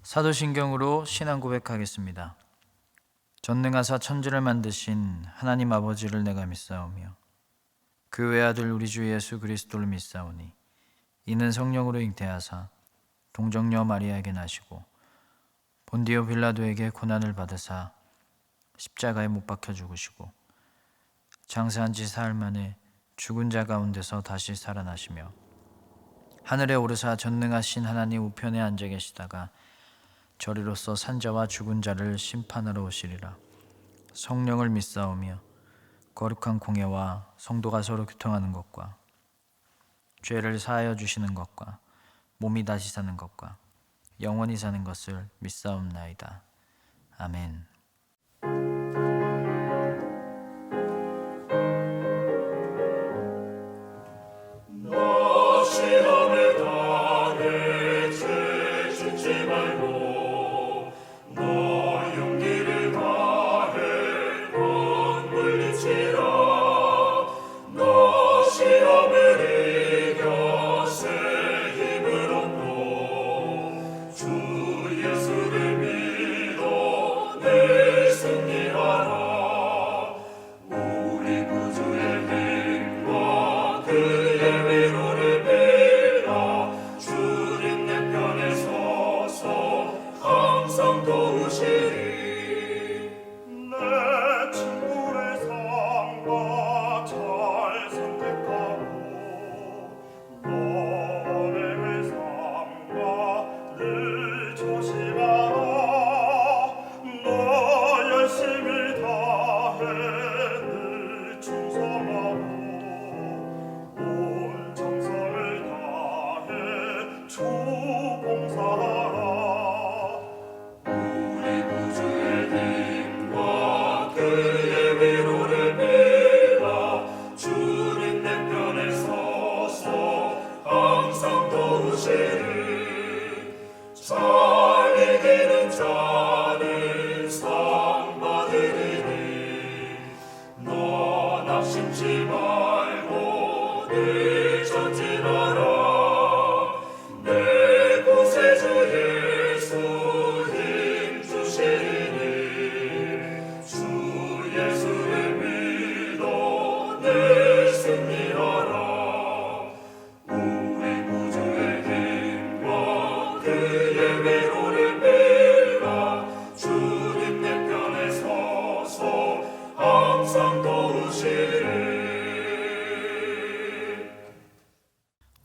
사도신경으로 신앙 고백하겠습니다. 전능하사 천지를 만드신 하나님 아버지를 내가 믿사오며 그 외아들 우리 주 예수 그리스도를 믿사오니 이는 성령으로 잉태하사 동정녀 마리아에게 나시고 본디오 빌라도에게 고난을 받으사 십자가에 못 박혀 죽으시고 장사한 지 사흘 만에 죽은 자 가운데서 다시 살아나시며 하늘에 오르사 전능하신 하나님 우편에 앉아 계시다가 저리로서 산자와 죽은 자를 심판하러 오시리라. 성령을 믿사오며 거룩한 공예와 성도가 서로 교통하는 것과 죄를 사하여 주시는 것과 몸이 다시 사는 것과 영원히 사는 것을 믿사옵나이다. 아멘.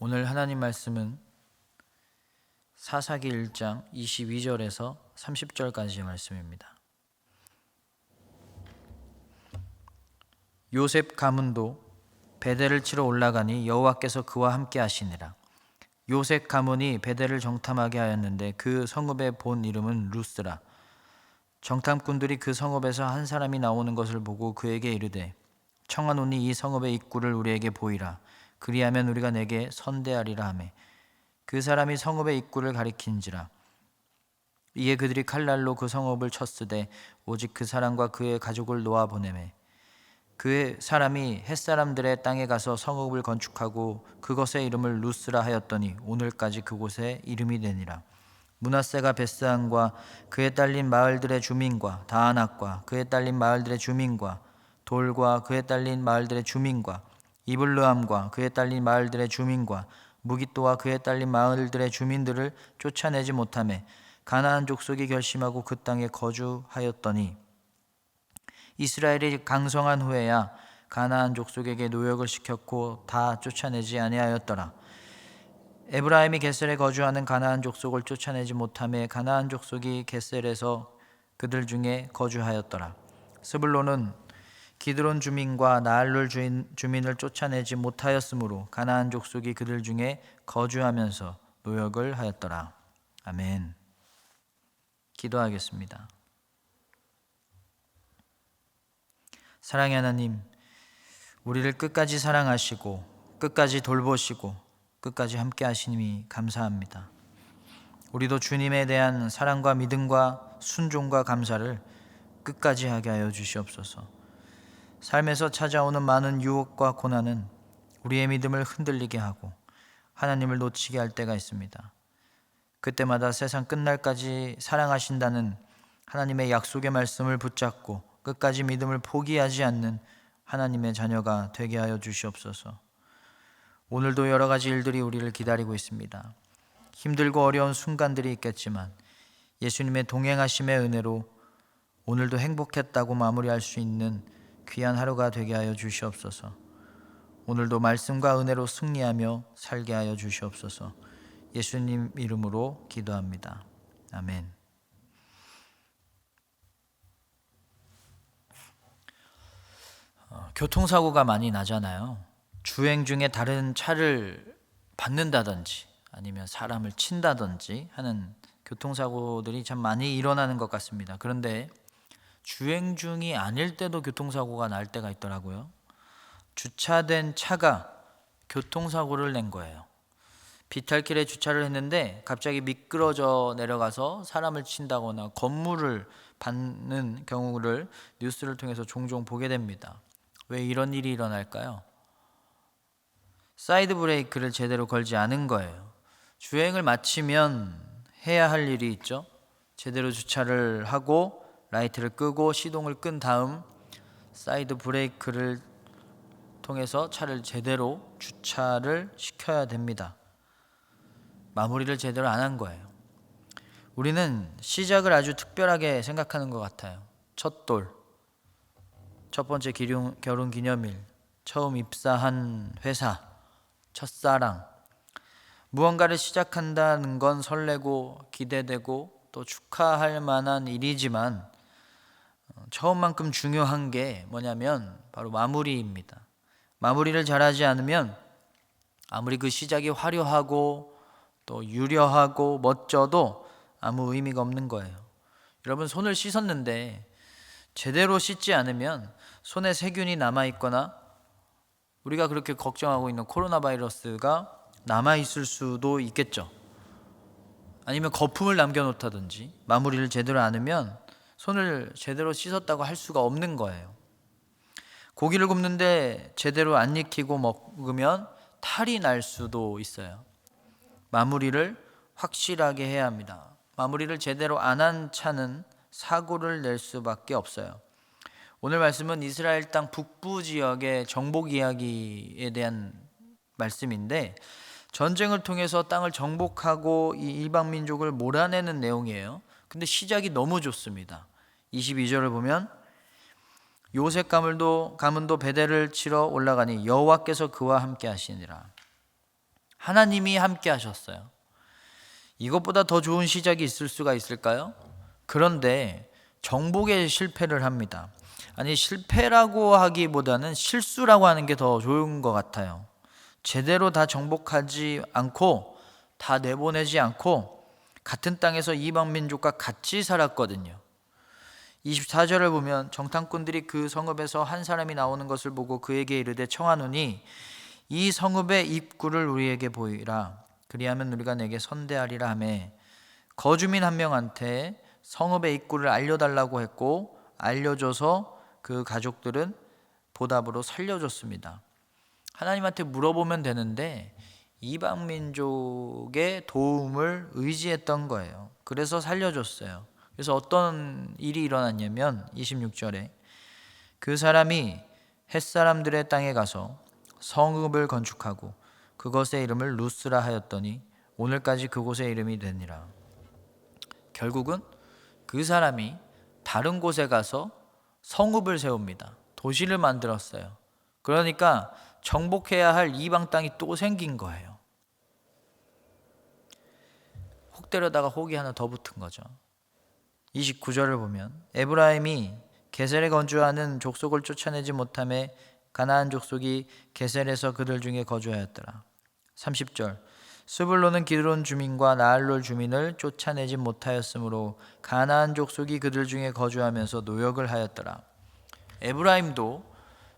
오늘 하나님 말씀은 사사기 1장 22절에서 30절까지의 말씀입니다. 요셉 가문도 베델을 치러 올라가니 여호와께서 그와 함께 하시니라. 요셉 가문이 베델을 정탐하게 하였는데 그 성읍의 본 이름은 루스라. 정탐꾼들이 그 성읍에서 한 사람이 나오는 것을 보고 그에게 이르되 청하노니 이 성읍의 입구를 우리에게 보이라. 그리하면 우리가 내게 선대하리라 하매 그 사람이 성읍의 입구를 가리킨지라. 이에 그들이 칼날로 그 성읍을 쳤으되 오직 그 사람과 그의 가족을 놓아 보내매 그 사람이 햇사람들의 땅에 가서 성읍을 건축하고 그것의 이름을 루스라 하였더니 오늘까지 그곳에 이름이 되니라. 므낫세가 베스안과 그에 딸린 마을들의 주민과 다아낙과 그에 딸린 마을들의 주민과 돌과 그에 딸린 마을들의 주민과 이블르함과 그에 딸린 마을들의 주민과 무깃도와 그에 딸린 마을들의 주민들을 쫓아내지 못하매 가나안 족속이 결심하고 그 땅에 거주하였더니 이스라엘이 강성한 후에야 가나안 족속에게 노역을 시켰고 다 쫓아내지 아니하였더라. 에브라임이 겟셀에 거주하는 가나안 족속을 쫓아내지 못하매 가나안 족속이 겟셀에서 그들 중에 거주하였더라. 스불론은 기드론 주민과 나알룰 주민을 쫓아내지 못하였으므로 가나안 족속이 그들 중에 거주하면서 노역을 하였더라. 아멘. 기도하겠습니다. 사랑의 하나님, 우리를 끝까지 사랑하시고 끝까지 돌보시고 끝까지 함께 하시니 감사합니다. 우리도 주님에 대한 사랑과 믿음과 순종과 감사를 끝까지 하게 하여 주시옵소서. 삶에서 찾아오는 많은 유혹과 고난은 우리의 믿음을 흔들리게 하고 하나님을 놓치게 할 때가 있습니다. 그때마다 세상 끝날까지 사랑하신다는 하나님의 약속의 말씀을 붙잡고 끝까지 믿음을 포기하지 않는 하나님의 자녀가 되게 하여 주시옵소서. 오늘도 여러 가지 일들이 우리를 기다리고 있습니다. 힘들고 어려운 순간들이 있겠지만 예수님의 동행하심의 은혜로 오늘도 행복했다고 마무리할 수 있는 귀한 하루가 되게 하여 주시옵소서. 오늘도 말씀과 은혜로 승리하며 살게 하여 주시옵소서. 예수님 이름으로 기도합니다. 아멘. 교통사고가 많이 나잖아요. 주행 중에 다른 차를 받는다든지 아니면 사람을 친다든지 하는 교통사고들이 참 많이 일어나는 것 같습니다. 그런데 주행 중이 아닐 때도 교통사고가 날 때가 있더라고요. 주차된 차가 교통사고를 낸 거예요. 비탈길에 주차를 했는데 갑자기 미끄러져 내려가서 사람을 친다거나 건물을 받는 경우를 뉴스를 통해서 종종 보게 됩니다. 왜 이런 일이 일어날까요? 사이드 브레이크를 제대로 걸지 않은 거예요. 주행을 마치면 해야 할 일이 있죠. 제대로 주차를 하고 라이트를 끄고 시동을 끈 다음 사이드 브레이크를 통해서 차를 제대로 주차를 시켜야 됩니다. 마무리를 제대로 안 한 거예요. 우리는 시작을 아주 특별하게 생각하는 것 같아요. 첫돌, 첫 번째 결혼 기념일, 처음 입사한 회사, 첫사랑. 무언가를 시작한다는 건 설레고 기대되고 또 축하할 만한 일이지만 처음만큼 중요한 게 뭐냐면 바로 마무리입니다. 마무리를 잘하지 않으면 아무리 그 시작이 화려하고 또 유려하고 멋져도 아무 의미가 없는 거예요. 여러분, 손을 씻었는데 제대로 씻지 않으면 손에 세균이 남아있거나 우리가 그렇게 걱정하고 있는 코로나 바이러스가 남아있을 수도 있겠죠. 아니면 거품을 남겨놓다든지 마무리를 제대로 안 하면 손을 제대로 씻었다고 할 수가 없는 거예요. 고기를 굽는데 제대로 안 익히고 먹으면 탈이 날 수도 있어요. 마무리를 확실하게 해야 합니다. 마무리를 제대로 안 한 차는 사고를 낼 수밖에 없어요. 오늘 말씀은 이스라엘 땅 북부 지역의 정복 이야기에 대한 말씀인데 전쟁을 통해서 땅을 정복하고 이 이방 민족을 몰아내는 내용이에요. 근데 시작이 너무 좋습니다. 22절을 보면 요셉 가문도 베델을 치러 올라가니 여호와께서 그와 함께 하시니라. 하나님이 함께 하셨어요. 이것보다 더 좋은 시작이 있을 수가 있을까요? 그런데 정복에 실패를 합니다. 아니, 실패라고 하기보다는 실수라고 하는 게 더 좋은 것 같아요. 제대로 다 정복하지 않고 다 내보내지 않고 같은 땅에서 이방 민족과 같이 살았거든요. 24절을 보면 정탐꾼들이 그 성읍에서 한 사람이 나오는 것을 보고 그에게 이르되 청하노니 이 성읍의 입구를 우리에게 보이라. 그리하면 우리가 내게 선대하리라 하매 거주민 한 명한테 성읍의 입구를 알려달라고 했고 알려줘서 그 가족들은 보답으로 살려줬습니다. 하나님한테 물어보면 되는데 이방 민족의 도움을 의지했던 거예요. 그래서 살려줬어요. 그래서 어떤 일이 일어났냐면 26절에 그 사람이 햇사람들의 땅에 가서 성읍을 건축하고 그것의 이름을 루스라 하였더니 오늘까지 그곳의 이름이 되니라. 결국은 그 사람이 다른 곳에 가서 성읍을 세웁니다. 도시를 만들었어요. 그러니까 정복해야 할 이방 땅이 또 생긴 거예요. 혹 때려다가 혹이 하나 더 붙은 거죠. 29절을 보면 에브라임이 게셀에 건주하는 족속을 쫓아내지 못하매 가나안 족속이 게셀에서 그들 중에 거주하였더라. 30절 스불론은 기드론 주민과 나알롤 주민을 쫓아내지 못하였으므로 가나안 족속이 그들 중에 거주하면서 노역을 하였더라. 에브라임도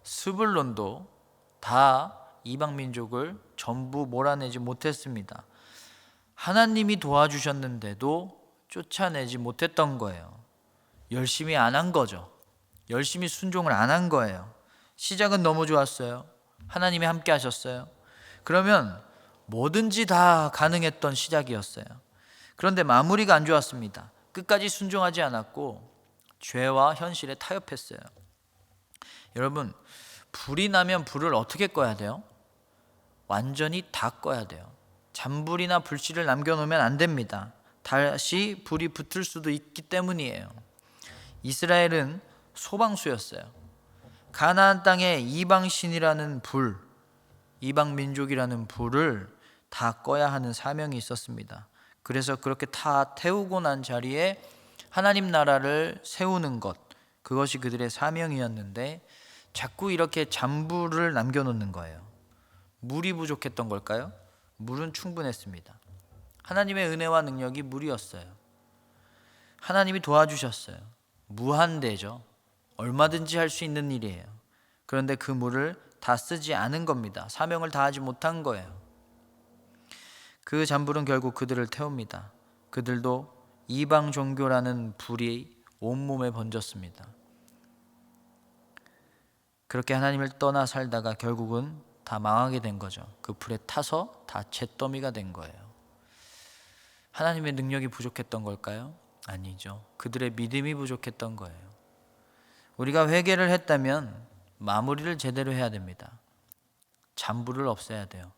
스불론도 다 이방 민족을 전부 몰아내지 못했습니다. 하나님이 도와주셨는데도 쫓아내지 못했던 거예요. 열심히 안 한 거죠. 열심히 순종을 안 한 거예요. 시작은 너무 좋았어요. 하나님이 함께 하셨어요. 그러면 뭐든지 다 가능했던 시작이었어요. 그런데 마무리가 안 좋았습니다. 끝까지 순종하지 않았고 죄와 현실에 타협했어요. 여러분, 불이 나면 불을 어떻게 꺼야 돼요? 완전히 다 꺼야 돼요. 잔불이나 불씨를 남겨놓으면 안 됩니다. 다시 불이 붙을 수도 있기 때문이에요. 이스라엘은 소방수였어요. 가나안 땅에 이방신이라는 불, 이방 민족이라는 불을 다 꺼야 하는 사명이 있었습니다. 그래서 그렇게 다 태우고 난 자리에 하나님 나라를 세우는 것, 그것이 그들의 사명이었는데 자꾸 이렇게 잔불을 남겨놓는 거예요. 물이 부족했던 걸까요? 물은 충분했습니다. 하나님의 은혜와 능력이 물이었어요. 하나님이 도와주셨어요. 무한대죠. 얼마든지 할 수 있는 일이에요. 그런데 그 물을 다 쓰지 않은 겁니다. 사명을 다하지 못한 거예요. 그 잔불은 결국 그들을 태웁니다. 그들도 이방 종교라는 불이 온몸에 번졌습니다. 그렇게 하나님을 떠나 살다가 결국은 다 망하게 된 거죠. 그 불에 타서 다 잿더미가 된 거예요. 하나님의 능력이 부족했던 걸까요? 아니죠. 그들의 믿음이 부족했던 거예요. 우리가 회개를 했다면 마무리를 제대로 해야 됩니다. 잔불을 없애야 돼요.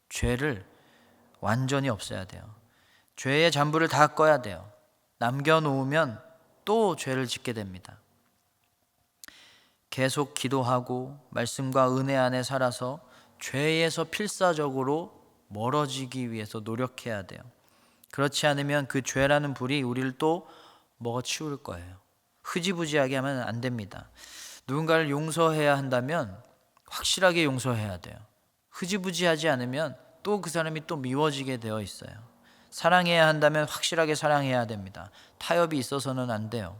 죄를 완전히 없애야 돼요. 죄의 잔불을 다 꺼야 돼요. 남겨놓으면 또 죄를 짓게 됩니다. 계속 기도하고 말씀과 은혜 안에 살아서 죄에서 필사적으로 멀어지기 위해서 노력해야 돼요. 그렇지 않으면 그 죄라는 불이 우리를 또 먹어치울 거예요. 흐지부지하게 하면 안 됩니다. 누군가를 용서해야 한다면 확실하게 용서해야 돼요. 흐지부지하지 않으면 또 그 사람이 또 미워지게 되어 있어요. 사랑해야 한다면 확실하게 사랑해야 됩니다. 타협이 있어서는 안 돼요.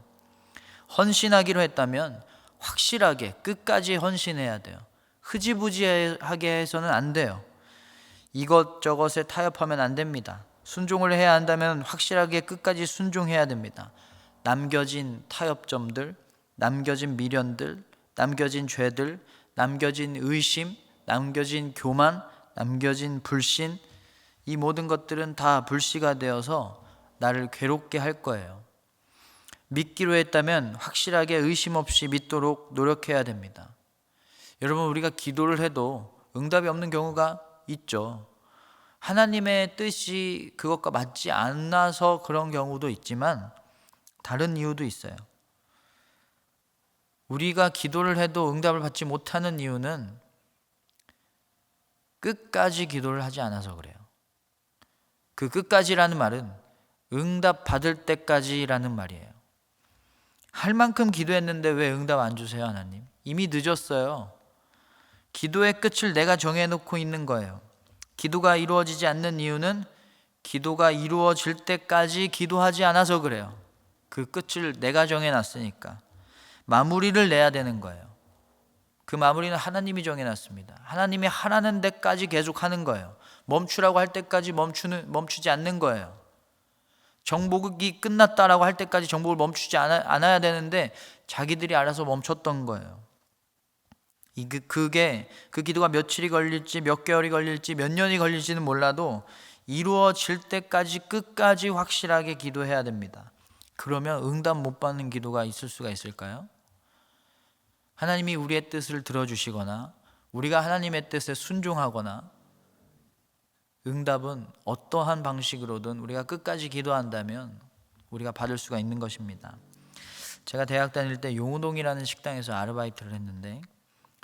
헌신하기로 했다면 확실하게 끝까지 헌신해야 돼요. 흐지부지하게 해서는 안 돼요. 이것저것에 타협하면 안 됩니다. 순종을 해야 한다면 확실하게 끝까지 순종해야 됩니다. 남겨진 타협점들, 남겨진 미련들, 남겨진 죄들, 남겨진 의심, 남겨진 교만, 남겨진 불신, 이 모든 것들은 다 불씨가 되어서 나를 괴롭게 할 거예요. 믿기로 했다면 확실하게 의심 없이 믿도록 노력해야 됩니다. 여러분, 우리가 기도를 해도 응답이 없는 경우가 있죠. 하나님의 뜻이 그것과 맞지 않아서 그런 경우도 있지만 다른 이유도 있어요. 우리가 기도를 해도 응답을 받지 못하는 이유는 끝까지 기도를 하지 않아서 그래요. 그 끝까지라는 말은 응답 받을 때까지라는 말이에요. 할 만큼 기도했는데 왜 응답 안 주세요, 하나님? 이미 늦었어요. 기도의 끝을 내가 정해놓고 있는 거예요. 기도가 이루어지지 않는 이유는 기도가 이루어질 때까지 기도하지 않아서 그래요. 그 끝을 내가 정해놨으니까 마무리를 내야 되는 거예요. 그 마무리는 하나님이 정해놨습니다. 하나님이 하라는 데까지 계속 하는 거예요. 멈추라고 할 때까지 멈추지 않는 거예요. 정복이 끝났다라고 할 때까지 정복을 멈추지 않아야 되는데 자기들이 알아서 멈췄던 거예요. 그게 그 기도가 며칠이 걸릴지 몇 개월이 걸릴지 몇 년이 걸릴지는 몰라도 이루어질 때까지 끝까지 확실하게 기도해야 됩니다. 그러면 응답 못 받는 기도가 있을 수가 있을까요? 하나님이 우리의 뜻을 들어주시거나 우리가 하나님의 뜻에 순종하거나 응답은 어떠한 방식으로든 우리가 끝까지 기도한다면 우리가 받을 수가 있는 것입니다. 제가 대학 다닐 때 용우동이라는 식당에서 아르바이트를 했는데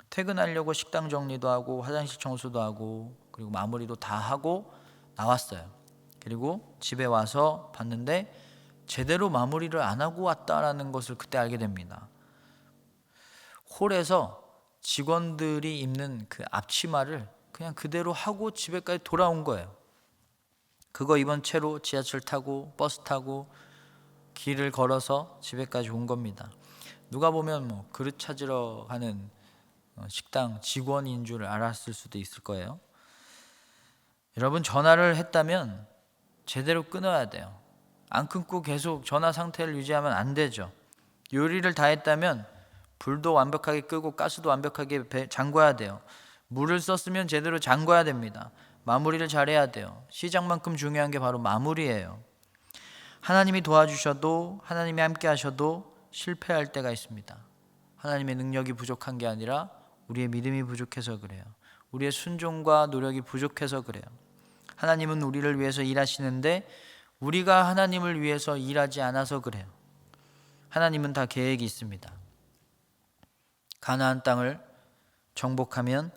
퇴근하려고 식당 정리도 하고 화장실 청소도 하고 그리고 마무리도 다 하고 나왔어요. 그리고 집에 와서 봤는데 제대로 마무리를 안 하고 왔다라는 것을 그때 알게 됩니다. 홀에서 직원들이 입는 그 앞치마를 그냥 그대로 하고 집에까지 돌아온 거예요. 그거 입은 채로 지하철 타고 버스 타고 길을 걸어서 집에까지 온 겁니다. 누가 보면 그릇 찾으러 가는 식당 직원인 줄 알았을 수도 있을 거예요. 여러분, 전화를 했다면 제대로 끊어야 돼요. 안 끊고 계속 전화 상태를 유지하면 안 되죠. 요리를 다 했다면 불도 완벽하게 끄고 가스도 완벽하게 잠궈야 돼요. 물을 썼으면 제대로 잠궈야 됩니다. 마무리를 잘해야 돼요. 시작만큼 중요한 게 바로 마무리예요. 하나님이 도와주셔도, 하나님이 함께 하셔도 실패할 때가 있습니다. 하나님의 능력이 부족한 게 아니라 우리의 믿음이 부족해서 그래요. 우리의 순종과 노력이 부족해서 그래요. 하나님은 우리를 위해서 일하시는데 우리가 하나님을 위해서 일하지 않아서 그래요. 하나님은 다 계획이 있습니다. 가나안 땅을 정복하면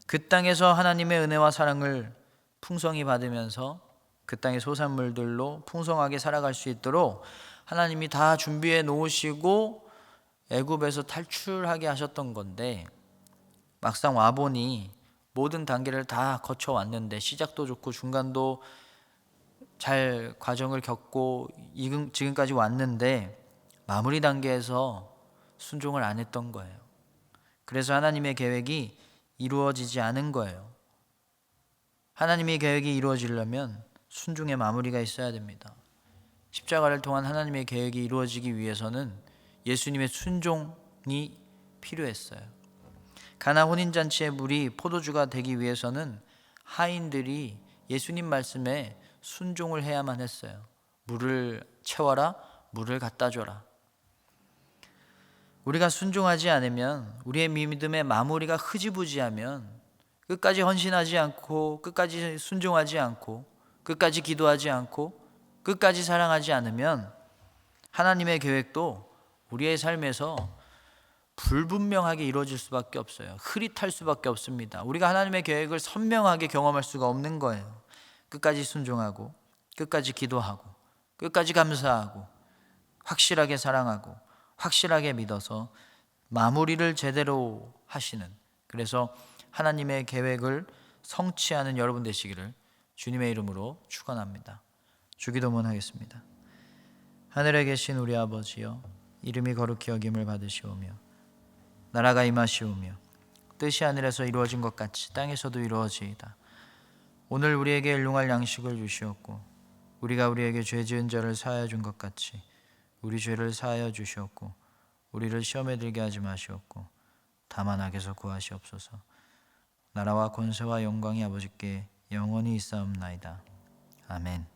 그 땅에서 하나님의 은혜와 사랑을 풍성히 받으면서 그 땅의 소산물들로 풍성하게 살아갈 수 있도록 하나님이 다 준비해 놓으시고 애굽에서 탈출하게 하셨던 건데, 막상 와보니 모든 단계를 다 거쳐왔는데, 시작도 좋고 중간도 잘 과정을 겪고 지금까지 왔는데 마무리 단계에서 순종을 안 했던 거예요. 그래서 하나님의 계획이 이루어지지 않은 거예요. 하나님의 계획이 이루어지려면 순종의 마무리가 있어야 됩니다. 십자가를 통한 하나님의 계획이 이루어지기 위해서는 예수님의 순종이 필요했어요. 가나 혼인잔치의 물이 포도주가 되기 위해서는 하인들이 예수님 말씀에 순종을 해야만 했어요. 물을 채워라, 물을 갖다 줘라. 우리가 순종하지 않으면, 우리의 믿음의 마무리가 흐지부지하면, 끝까지 헌신하지 않고, 끝까지 순종하지 않고, 끝까지 기도하지 않고, 끝까지 사랑하지 않으면 하나님의 계획도 우리의 삶에서 불분명하게 이루어질 수밖에 없어요. 흐릿할 수밖에 없습니다. 우리가 하나님의 계획을 선명하게 경험할 수가 없는 거예요. 끝까지 순종하고, 끝까지 기도하고, 끝까지 감사하고, 확실하게 사랑하고, 확실하게 믿어서 마무리를 제대로 하시는, 그래서 하나님의 계획을 성취하는 여러분 되시기를 주님의 이름으로 축원합니다. 주기도문 하겠습니다. 하늘에 계신 우리 아버지여, 이름이 거룩히 여김을 받으시오며 나라가 임하시오며 뜻이 하늘에서 이루어진 것 같이 땅에서도 이루어지이다. 오늘 우리에게 일용할 양식을 주시옵고 우리가 우리에게 죄 지은 자를 사하여 준 것 같이 우리 죄를 사하여 주시옵고 우리를 시험에 들게 하지 마시옵고 다만 악에서 구하시옵소서. 나라와 권세와 영광이 아버지께 영원히 있사옵나이다. 아멘.